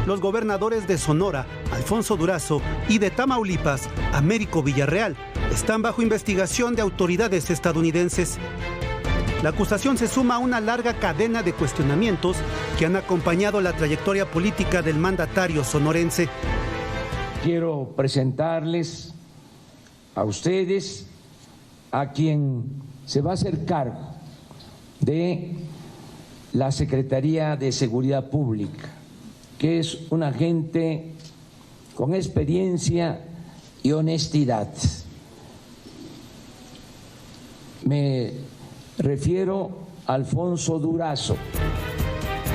los gobernadores de Sonora, Alfonso Durazo, y de Tamaulipas, Américo Villarreal, están bajo investigación de autoridades estadounidenses. La acusación se suma a una larga cadena de cuestionamientos que han acompañado la trayectoria política del mandatario sonorense. Quiero presentarles a ustedes a quien se va a hacer cargo de la Secretaría de Seguridad Pública, que es un agente con experiencia y honestidad. Me refiero a Alfonso Durazo.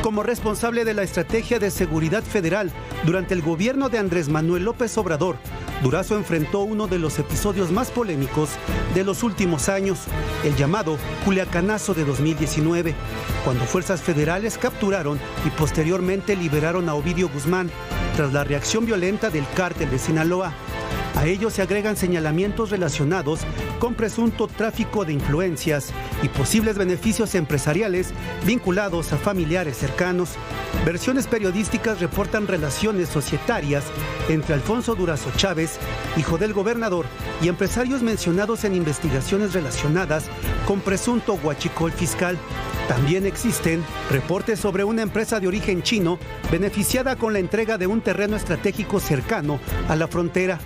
Como responsable de la Estrategia de Seguridad Federal durante el gobierno de Andrés Manuel López Obrador, Durazo enfrentó uno de los episodios más polémicos de los últimos años, el llamado Culiacanazo de 2019, cuando fuerzas federales capturaron y posteriormente liberaron a Ovidio Guzmán tras la reacción violenta del cártel de Sinaloa. A ello se agregan señalamientos relacionados con presunto tráfico de influencias y posibles beneficios empresariales vinculados a familiares cercanos. Versiones periodísticas reportan relaciones societarias entre Alfonso Durazo Chávez, hijo del gobernador, y empresarios mencionados en investigaciones relacionadas con presunto huachicol fiscal. También existen reportes sobre una empresa de origen chino beneficiada con la entrega de un terreno estratégico cercano a la frontera,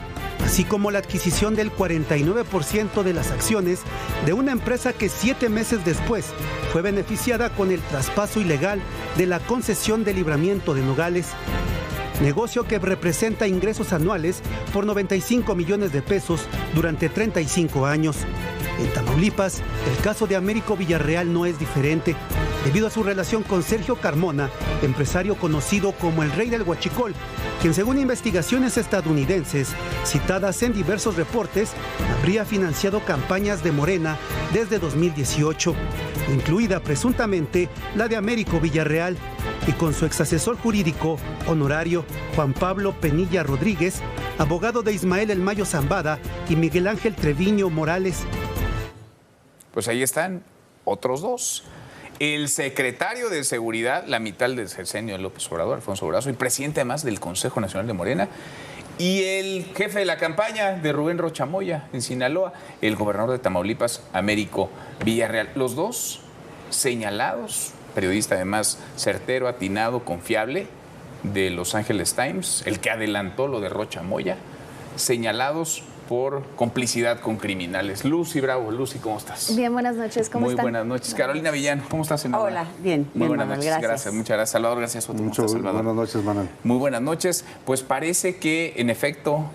así como la adquisición del 49% de las acciones de una empresa que 7 meses después fue beneficiada con el traspaso ilegal de la concesión de libramiento de Nogales, negocio que representa ingresos anuales por 95 millones de pesos durante 35 años. En Tamaulipas, el caso de Américo Villarreal no es diferente, debido a su relación con Sergio Carmona, empresario conocido como el Rey del Huachicol, quien según investigaciones estadounidenses, citadas en diversos reportes, habría financiado campañas de Morena desde 2018, incluida presuntamente la de Américo Villarreal, y con su exasesor jurídico honorario Juan Pablo Penilla Rodríguez, abogado de Ismael El Mayo Zambada y Miguel Ángel Treviño Morales. Pues ahí están otros dos. El secretario de Seguridad, la mitad del sexenio de López Obrador, Alfonso Durazo, y presidente además del Consejo Nacional de Morena, y el jefe de la campaña de Rubén Rocha Moya en Sinaloa, el gobernador de Tamaulipas, Américo Villarreal. Los dos señalados, periodista además certero, atinado, confiable, de Los Angeles Times, el que adelantó lo de Rocha Moya, señalados por complicidad con criminales. Lucy Bravo. Lucy, ¿cómo estás? Bien, buenas noches, ¿cómo están? Muy buenas noches. Carolina Villano, ¿cómo estás, senadora? Hola, bien. Muy bien, buenas Manuel, noches, gracias. muchas gracias. Salvador, gracias. ¿Cómo estás, Salvador? Buenas noches, Manuel. Muy buenas noches. Pues parece que, en efecto,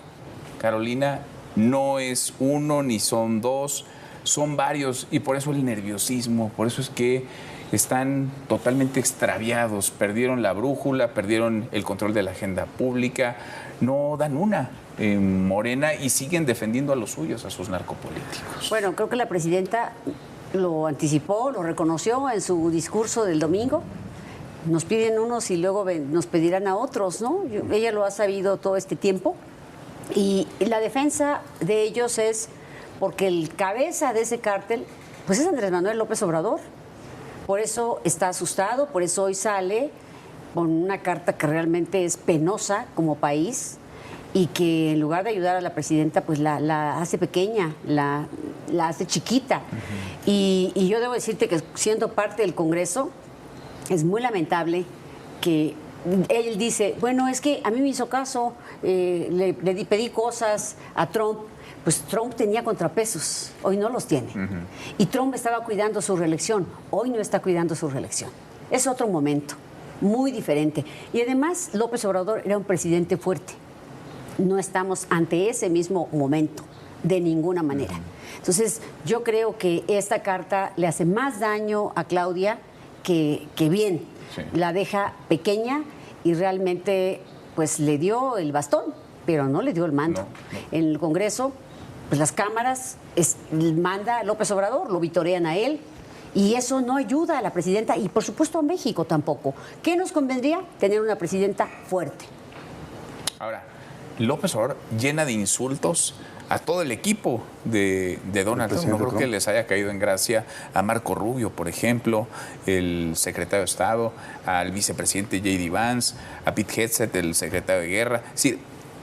Carolina, no es uno ni son dos, son varios, y por eso el nerviosismo, por eso es que están totalmente extraviados, perdieron la brújula, perdieron el control de la agenda pública, no dan una en Morena y siguen defendiendo a los suyos, a sus narcopolíticos. Bueno, creo que la presidenta lo anticipó, lo reconoció en su discurso del domingo. Nos piden unos y luego nos pedirán a otros, ¿no? Ella lo ha sabido todo este tiempo y la defensa de ellos es porque el cabeza de ese cártel pues es Andrés Manuel López Obrador. Por eso está asustado, por eso hoy sale con una carta que realmente es penosa como país y que en lugar de ayudar a la presidenta, pues la hace pequeña, la hace chiquita. Y yo debo decirte que siendo parte del Congreso, es muy lamentable que él dice, bueno, es que a mí me hizo caso, le pedí cosas a Trump. Pues Trump tenía contrapesos, hoy no los tiene. Y Trump estaba cuidando su reelección, hoy no está cuidando su reelección. Es otro momento, muy diferente. Y además, López Obrador era un presidente fuerte. No estamos ante ese mismo momento, de ninguna manera. Entonces, yo creo que esta carta le hace más daño a Claudia que bien. Sí. La deja pequeña y realmente, pues, le dio el bastón, pero no le dio el mando. No. En el Congreso, pues las cámaras manda a López Obrador, lo vitorean a él, y eso no ayuda a la presidenta y por supuesto a México tampoco. ¿Qué nos convendría? Tener una presidenta fuerte. Ahora, López Obrador llena de insultos a todo el equipo de Donald Trump. No creo que les haya caído en gracia a Marco Rubio, por ejemplo, el secretario de Estado, al vicepresidente J.D. Vance, a Pete Hegseth, el secretario de Guerra. Es decir,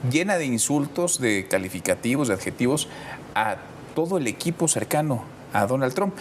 llena de insultos, de calificativos, de adjetivos a todo el equipo cercano a Donald Trump.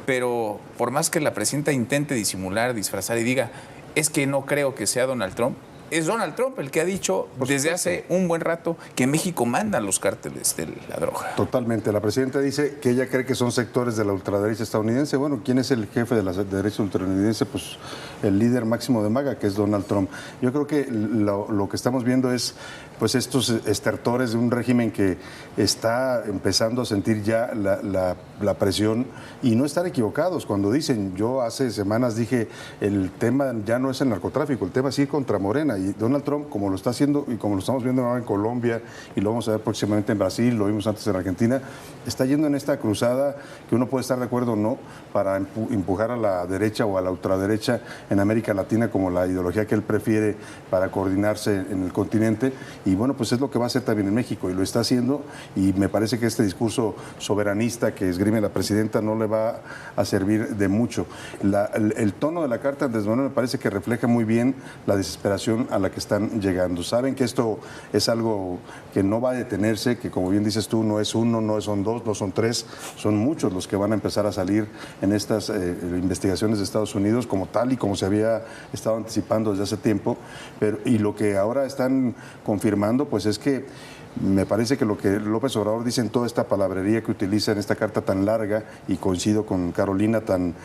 Pero por más que la presidenta intente disimular, disfrazar y diga, es que no creo que sea Donald Trump, es Donald Trump el que ha dicho desde hace un buen rato que México manda los cárteles de la droga. Totalmente. La presidenta dice que ella cree que son sectores de la ultraderecha estadounidense. Bueno, ¿quién es el jefe de la derecha ultraderecha? Pues el líder máximo de MAGA, que es Donald Trump. Yo creo que lo que estamos viendo es pues estos estertores de un régimen que está empezando a sentir ya la presión y no estar equivocados cuando dicen, yo hace semanas dije, el tema ya no es el narcotráfico, el tema sí contra Morena, y Donald Trump, como lo está haciendo y como lo estamos viendo ahora en Colombia y lo vamos a ver próximamente en Brasil, lo vimos antes en Argentina, está yendo en esta cruzada que uno puede estar de acuerdo o no para empujar a la derecha o a la ultraderecha en América Latina como la ideología que él prefiere para coordinarse en el continente. Y bueno, pues es lo que va a hacer también en México y lo está haciendo, y me parece que este discurso soberanista que esgrime la presidenta no le va a servir de mucho. El tono de la carta de Andrés Manuel me parece que refleja muy bien la desesperación a la que están llegando. Saben que esto es algo que no va a detenerse, que como bien dices tú, no es uno, no son dos, no son tres, son muchos los que van a empezar a salir en estas investigaciones de Estados Unidos, como tal y como se había estado anticipando desde hace tiempo, y lo que ahora están confirmando pues es que me parece que lo que López Obrador dice en toda esta palabrería que utiliza en esta carta tan larga, y coincido con Carolina, tan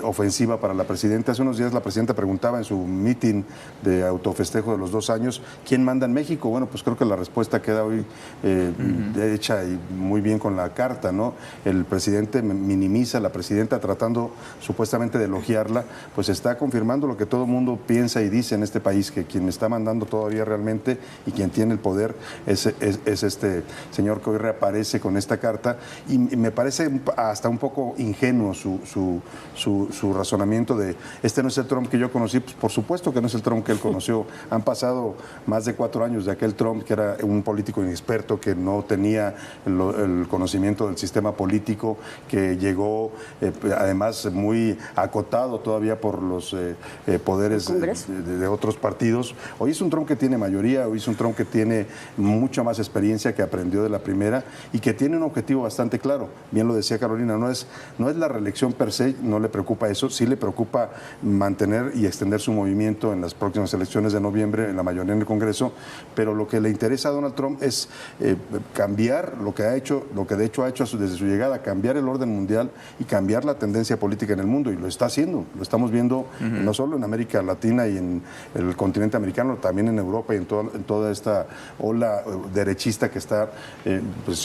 ofensiva para la presidenta. Hace unos días la presidenta preguntaba en su meeting de autofestejo de los 2 años, ¿quién manda en México? Bueno, pues creo que la respuesta queda hoy hecha y muy bien con la carta, ¿no? El presidente minimiza a la presidenta tratando supuestamente de elogiarla, pues está confirmando lo que todo el mundo piensa y dice en este país, que quien está mandando todavía realmente y quien tiene el poder es este señor que hoy reaparece con esta carta, y me parece hasta un poco ingenuo su razonamiento de, este no es el Trump que yo conocí. Pues por supuesto que no es el Trump que él conoció. Han pasado más de 4 años de aquel Trump que era un político inexperto, que no tenía el conocimiento del sistema político, que llegó además muy acotado todavía por los poderes de otros partidos. Hoy es un Trump que tiene mayoría, hoy es un Trump que tiene mucha más experiencia, que aprendió de la primera y que tiene un objetivo bastante claro. Bien lo decía Carolina, no es la reelección per se, no le preocupa eso, sí le preocupa mantener y extender su movimiento en las próximas elecciones de noviembre, en la mayoría en el Congreso, pero lo que le interesa a Donald Trump es cambiar lo que de hecho ha hecho desde su llegada, cambiar el orden mundial y cambiar la tendencia política en el mundo, y lo está haciendo, lo estamos viendo no solo en América Latina y en el continente americano, también en Europa y en toda esta ola derechista que está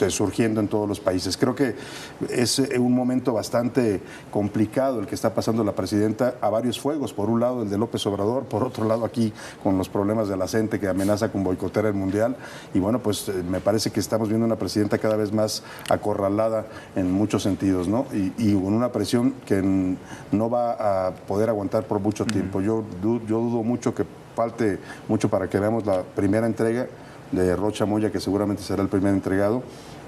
surgiendo en todos los países. Creo que es un momento bastante complicado el que está pasando la presidenta a varios fuegos. Por un lado el de López Obrador, por otro lado aquí con los problemas de la CENTE que amenaza con boicotear el Mundial, y bueno, pues me parece que estamos viendo una presidenta cada vez más acorralada en muchos sentidos, ¿no? Y con una presión que no va a poder aguantar por mucho tiempo. Yo dudo mucho que falte mucho para que veamos la primera entrega de Rocha Moya, que seguramente será el primer entregado,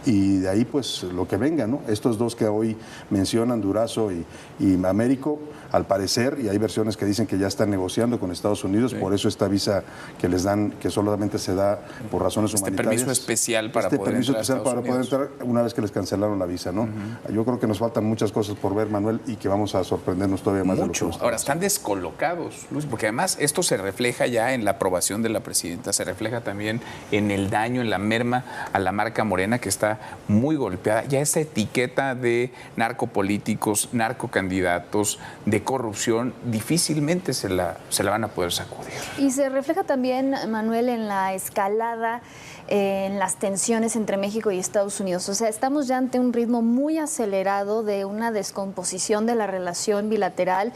y de ahí pues lo que venga, ¿no? Estos dos que hoy mencionan, Durazo y Américo, al parecer, y hay versiones que dicen que ya están negociando con Estados Unidos, sí. Por eso esta visa que les dan, que solamente se da por razones humanitarias. Permiso especial para poder entrar una vez que les cancelaron la visa, ¿no? Yo creo que nos faltan muchas cosas por ver, Manuel, y que vamos a sorprendernos todavía más. Mucho. Ahora, están descolocados, Luis, porque además esto se refleja ya en la aprobación de la presidenta, se refleja también en el daño, en la merma a la marca Morena, que está muy golpeada. Ya esa etiqueta de narcopolíticos, narcocandidatos, de corrupción, difícilmente se la van a poder sacudir. Y se refleja también, Manuel, en la escalada, en las tensiones entre México y Estados Unidos. O sea, estamos ya ante un ritmo muy acelerado de una descomposición de la relación bilateral,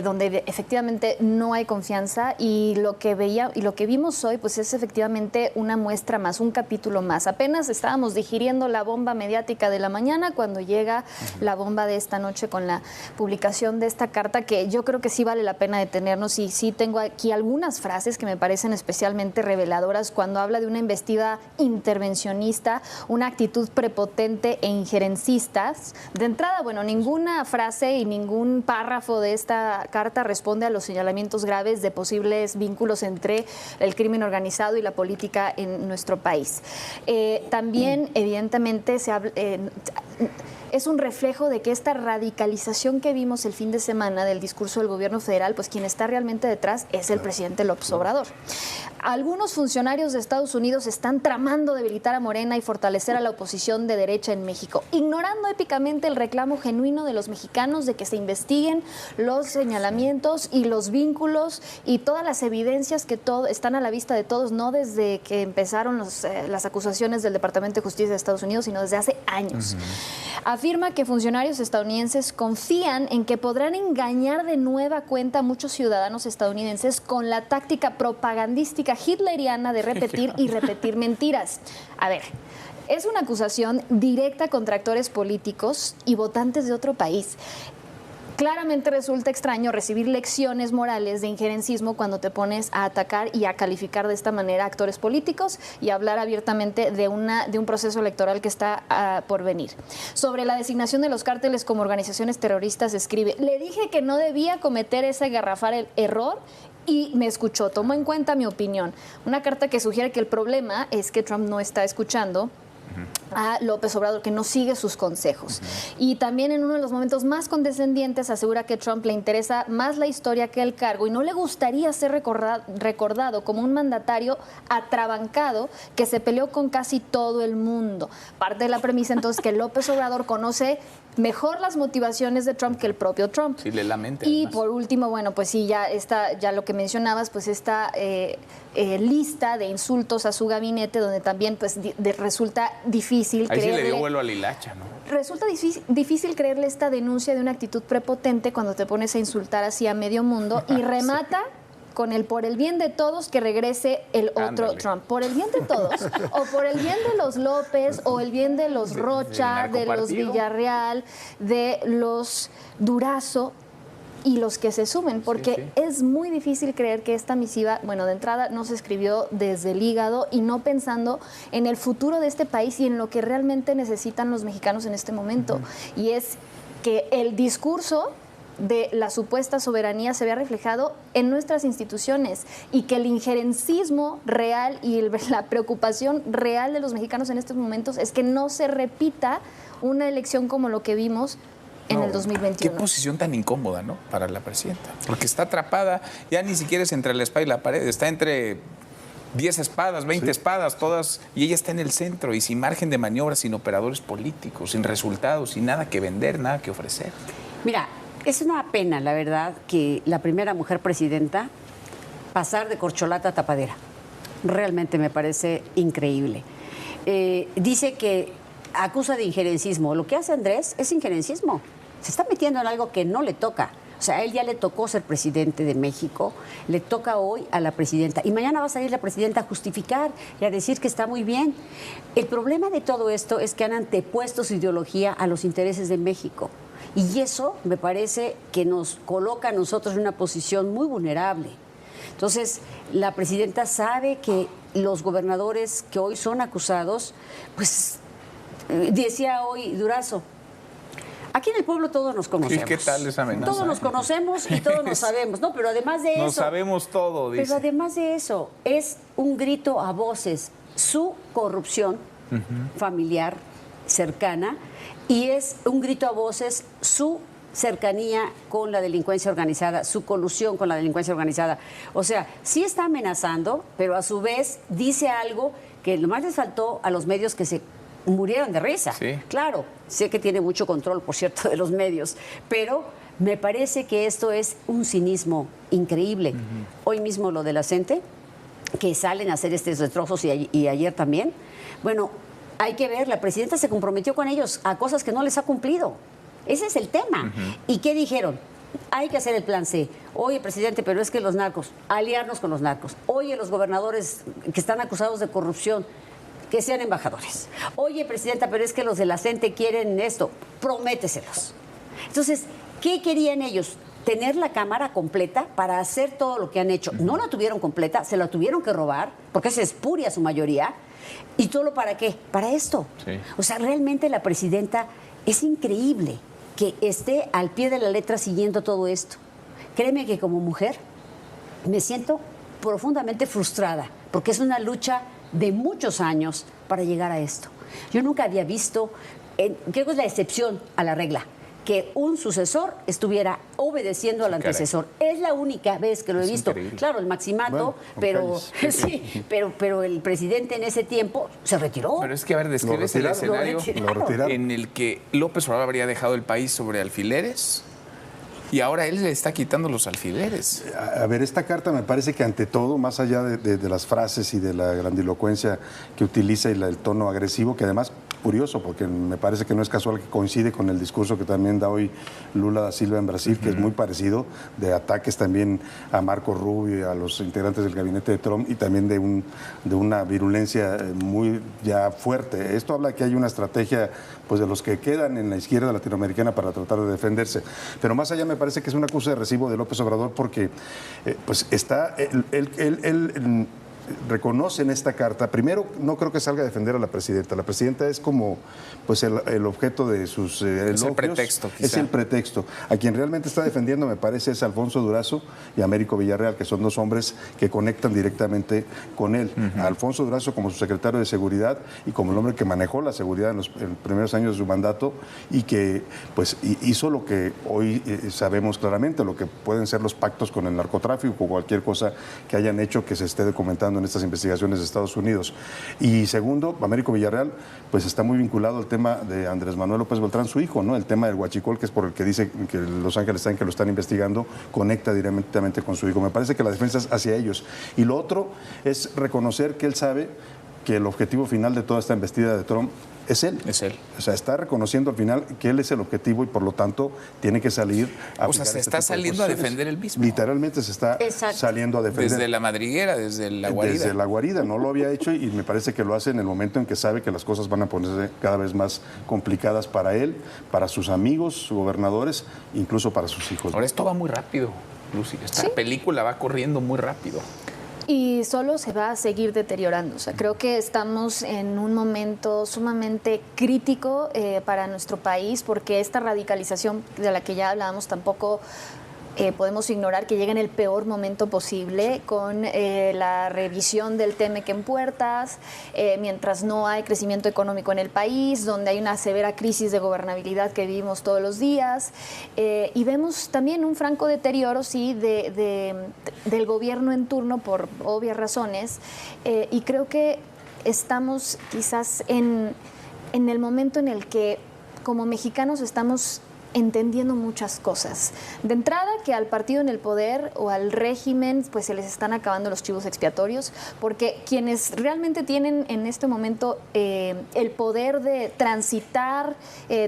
donde efectivamente no hay confianza, y lo que vimos hoy pues es efectivamente una muestra más, un capítulo más. Apenas estábamos digiriendo la bomba mediática de la mañana cuando llega la bomba de esta noche con la publicación de esta carta, que yo creo que sí vale la pena detenernos, y sí tengo aquí algunas frases que me parecen especialmente reveladoras cuando habla de una embestida ofensiva intervencionista, una actitud prepotente e injerencista. De entrada, bueno, ninguna frase y ningún párrafo de esta carta responde a los señalamientos graves de posibles vínculos entre el crimen organizado y la política en nuestro país. También, evidentemente, es un reflejo de que esta radicalización que vimos el fin de semana del discurso del gobierno federal, pues quien está realmente detrás es el presidente López Obrador. Algunos funcionarios de Estados Unidos están tramando debilitar a Morena y fortalecer a la oposición de derecha en México, ignorando épicamente el reclamo genuino de los mexicanos de que se investiguen los señalamientos y los vínculos y todas las evidencias que están a la vista de todos, no desde que empezaron las acusaciones del Departamento de Justicia de Estados Unidos, sino desde hace años. Afirma que funcionarios estadounidenses confían en que podrán engañar de nueva cuenta a muchos ciudadanos estadounidenses con la táctica propagandística hitleriana de repetir y repetir mentiras. A ver, es una acusación directa contra actores políticos y votantes de otro país. Claramente resulta extraño recibir lecciones morales de injerencismo cuando te pones a atacar y a calificar de esta manera a actores políticos y hablar abiertamente de un proceso electoral que está por venir. Sobre la designación de los cárteles como organizaciones terroristas, escribe: le dije que no debía cometer ese garrafal error y me escuchó, tomó en cuenta mi opinión. Una carta que sugiere que el problema es que Trump no está escuchando a López Obrador, que no sigue sus consejos. Y también en uno de los momentos más condescendientes asegura que Trump le interesa más la historia que el cargo y no le gustaría ser recordado como un mandatario atrabancado que se peleó con casi todo el mundo. Parte de la premisa entonces que López Obrador conoce mejor las motivaciones de Trump que el propio Trump. Sí, le lamenta. Y además, por último, bueno, pues sí, ya lo que mencionabas, pues esta lista de insultos a su gabinete, donde también pues resulta difícil ahí creerle. sí le dio vuelo a la hilacha, ¿no? Resulta difícil creerle esta denuncia de una actitud prepotente cuando te pones a insultar así a medio mundo y remata con el por el bien de todos que regrese el otro Ándale. Trump. Por el bien de todos. O por el bien de los López, o el bien de los Rocha, de los Villarreal, de los Durazo y los que se sumen, porque es muy difícil creer que esta misiva, bueno, de entrada no se escribió desde el hígado y no pensando en el futuro de este país y en lo que realmente necesitan los mexicanos en este momento. Y es que el discurso de la supuesta soberanía se vea reflejado en nuestras instituciones y que el injerencismo real y la preocupación real de los mexicanos en estos momentos es que no se repita una elección como lo que vimos en el 2021. Qué posición tan incómoda, ¿no? Para la presidenta. Porque está atrapada, ya ni siquiera es entre la espada y la pared, está entre 10 espadas, 20 espadas, todas, y ella está en el centro y sin margen de maniobra, sin operadores políticos, sin resultados, sin nada que vender, nada que ofrecer. Mira, es una pena, la verdad, que la primera mujer presidenta pasar de corcholata a tapadera. Realmente me parece increíble. Dice que acusa de injerencismo. Lo que hace Andrés es injerencismo. Se está metiendo en algo que no le toca. O sea, a él ya le tocó ser presidente de México, le toca hoy a la presidenta. Y mañana va a salir la presidenta a justificar y a decir que está muy bien. El problema de todo esto es que han antepuesto su ideología a los intereses de México. Y eso me parece que nos coloca a nosotros en una posición muy vulnerable. Entonces, la presidenta sabe que los gobernadores que hoy son acusados, pues decía hoy Durazo, aquí en el pueblo todos nos conocemos. ¿Y qué tal esa amenaza? Todos nos conocemos y todos nos sabemos, ¿no? Pero además de eso... Nos sabemos todo, dice. Pero además de eso, es un grito a voces su corrupción familiar, cercana, y es un grito a voces su cercanía con la delincuencia organizada, su colusión con la delincuencia organizada. O sea, sí está amenazando, pero a su vez dice algo que nomás les faltó a los medios que se murieron de risa. Sí. Claro, sé que tiene mucho control, por cierto, de los medios, pero me parece que esto es un cinismo increíble. Hoy mismo lo de la CENTE, que salen a hacer estos destrozos y ayer también. Bueno, hay que ver, la presidenta se comprometió con ellos a cosas que no les ha cumplido. Ese es el tema. ¿Y qué dijeron? Hay que hacer el plan C. Oye, presidente, pero es que los narcos, aliarnos con los narcos. Oye, los gobernadores que están acusados de corrupción, que sean embajadores. Oye, presidenta, pero es que los de la CENTE quieren esto. Prométeselos. Entonces, ¿qué querían ellos? tener la Cámara completa para hacer todo lo que han hecho. No la tuvieron completa, se la tuvieron que robar, porque es espuria su mayoría. ¿Y todo para qué? Para esto. Sí. O sea, realmente la presidenta es increíble que esté al pie de la letra siguiendo todo esto. Créeme que como mujer me siento profundamente frustrada, porque es una lucha de muchos años para llegar a esto. Yo nunca había visto, creo que es la excepción a la regla, que un sucesor estuviera obedeciendo al antecesor. Es la única vez que lo he visto. Increíble. Claro, el maximato, bueno, pero el presidente en ese tiempo se retiró. Pero es que, a ver, describes el escenario en el que López Obrador habría dejado el país sobre alfileres. Y ahora él le está quitando los alfileres. A ver, esta carta me parece que ante todo, más allá de las frases y de la grandilocuencia que utiliza y el tono agresivo, que además, curioso, porque me parece que no es casual que coincide con el discurso que también da hoy Lula da Silva en Brasil, que es muy parecido, de ataques también a Marco Rubio y a los integrantes del gabinete de Trump, y también de una virulencia muy ya fuerte. Esto habla de que hay una estrategia pues de los que quedan en la izquierda latinoamericana para tratar de defenderse. Pero más allá me parece que es una acusa de recibo de López Obrador, porque pues está él reconoce en esta carta, primero, no creo que salga a defender a la presidenta. La presidenta es como pues el objeto de sus elogios. Es el pretexto, quizá. Es el pretexto. A quien realmente está defendiendo, me parece, es Alfonso Durazo y Américo Villarreal, que son dos hombres que conectan directamente con él. A Alfonso Durazo como su secretario de Seguridad y como el hombre que manejó la seguridad en los primeros años de su mandato y que pues hizo lo que hoy sabemos claramente, lo que pueden ser los pactos con el narcotráfico o cualquier cosa que hayan hecho que se esté documentando en estas investigaciones de Estados Unidos. Y segundo, Américo Villarreal, pues está muy vinculado al tema de Andrés Manuel López Beltrán, su hijo, ¿no? El tema del huachicol, que es por el que dice que Los Ángeles saben que lo están investigando, conecta directamente con su hijo. Me parece que la defensa es hacia ellos. Y lo otro es reconocer que él sabe que el objetivo final de toda esta embestida de Trump es él. Es él. O sea, está reconociendo al final que él es el objetivo y por lo tanto tiene que salir a... O sea, se está saliendo a defender él mismo. Literalmente se está saliendo a defender. Desde la madriguera, desde la guarida. Desde la guarida, no lo había hecho y me parece que lo hace en el momento en que sabe que las cosas van a ponerse cada vez más complicadas para él, para sus amigos, sus gobernadores, incluso para sus hijos. Ahora esto va muy rápido, Lucy. Esta película va corriendo muy rápido. Y solo se va a seguir deteriorando. O sea, creo que estamos en un momento sumamente crítico para nuestro país, porque esta radicalización de la que ya hablábamos tampoco podemos ignorar que llega en el peor momento posible, con la revisión del TEMEC en puertas, mientras no hay crecimiento económico en el país, donde hay una severa crisis de gobernabilidad que vivimos todos los días, y vemos también un franco deterioro, sí, del gobierno en turno por obvias razones, y creo que estamos quizás en el momento en el que como mexicanos estamos entendiendo muchas cosas. De entrada, que al partido en el poder o al régimen pues se les están acabando los chivos expiatorios, porque quienes realmente tienen en este momento el poder de transitar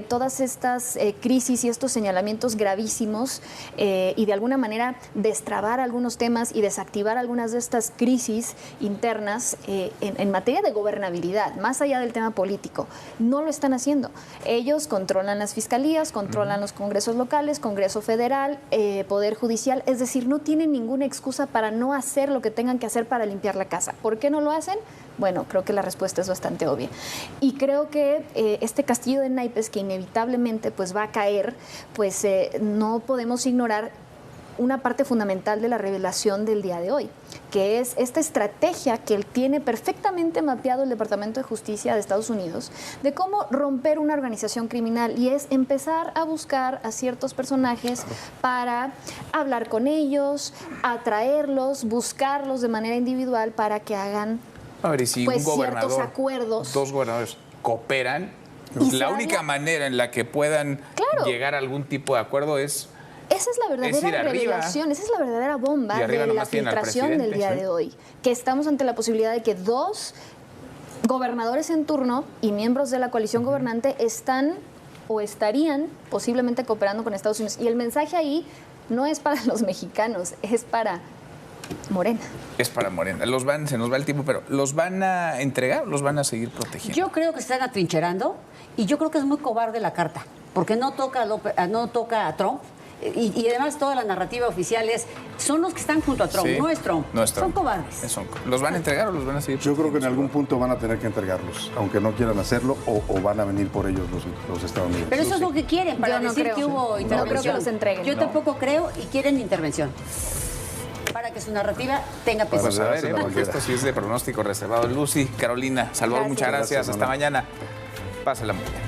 todas estas crisis y estos señalamientos gravísimos y de alguna manera destrabar algunos temas y desactivar algunas de estas crisis internas en materia de gobernabilidad, más allá del tema político, no lo están haciendo. Ellos controlan las fiscalías, controlan los congresos locales, Congreso Federal, Poder Judicial, es decir, no tienen ninguna excusa para no hacer lo que tengan que hacer para limpiar la casa. ¿Por qué no lo hacen? Bueno, creo que la respuesta es bastante obvia. Y creo que este castillo de naipes que inevitablemente pues va a caer, pues no podemos ignorar una parte fundamental de la revelación del día de hoy, que es esta estrategia que él tiene perfectamente mapeado el Departamento de Justicia de Estados Unidos de cómo romper una organización criminal, y es empezar a buscar a ciertos personajes para hablar con ellos, atraerlos, buscarlos de manera individual para que hagan si pues, un gobernador, ciertos acuerdos. Dos gobernadores cooperan, la única manera en la que puedan llegar a algún tipo de acuerdo es... Esa es la verdadera revelación, esa es la verdadera bomba de la filtración del día de hoy, que estamos ante la posibilidad de que dos gobernadores en turno y miembros de la coalición gobernante están o estarían posiblemente cooperando con Estados Unidos. Y el mensaje ahí no es para los mexicanos, es para Morena. Es para Morena. Se nos va el tiempo, pero ¿los van a entregar o los van a seguir protegiendo? Yo creo que están atrincherando y yo creo que es muy cobarde la carta, porque no toca a Trump Y además toda la narrativa oficial son los que están junto a Trump, Sí, no es Trump. no es Trump. Son cobardes. ¿Los van a entregar o los van a seguir? Yo creo que en algún punto van a tener que entregarlos, aunque no quieran hacerlo, o van a venir por ellos los estadounidenses. Pero eso es lo que quieren para Yo no decir creo. que hubo intervención. No creo que los entreguen. Yo tampoco creo y quieren intervención. Para que su narrativa tenga peso. Pues a ver, darse la porque bandera. esto sí es de pronóstico reservado. Lucy, Carolina, Salvador, Gracias. muchas gracias. Gracias, Hasta Manuel. mañana. Pásala muy bien.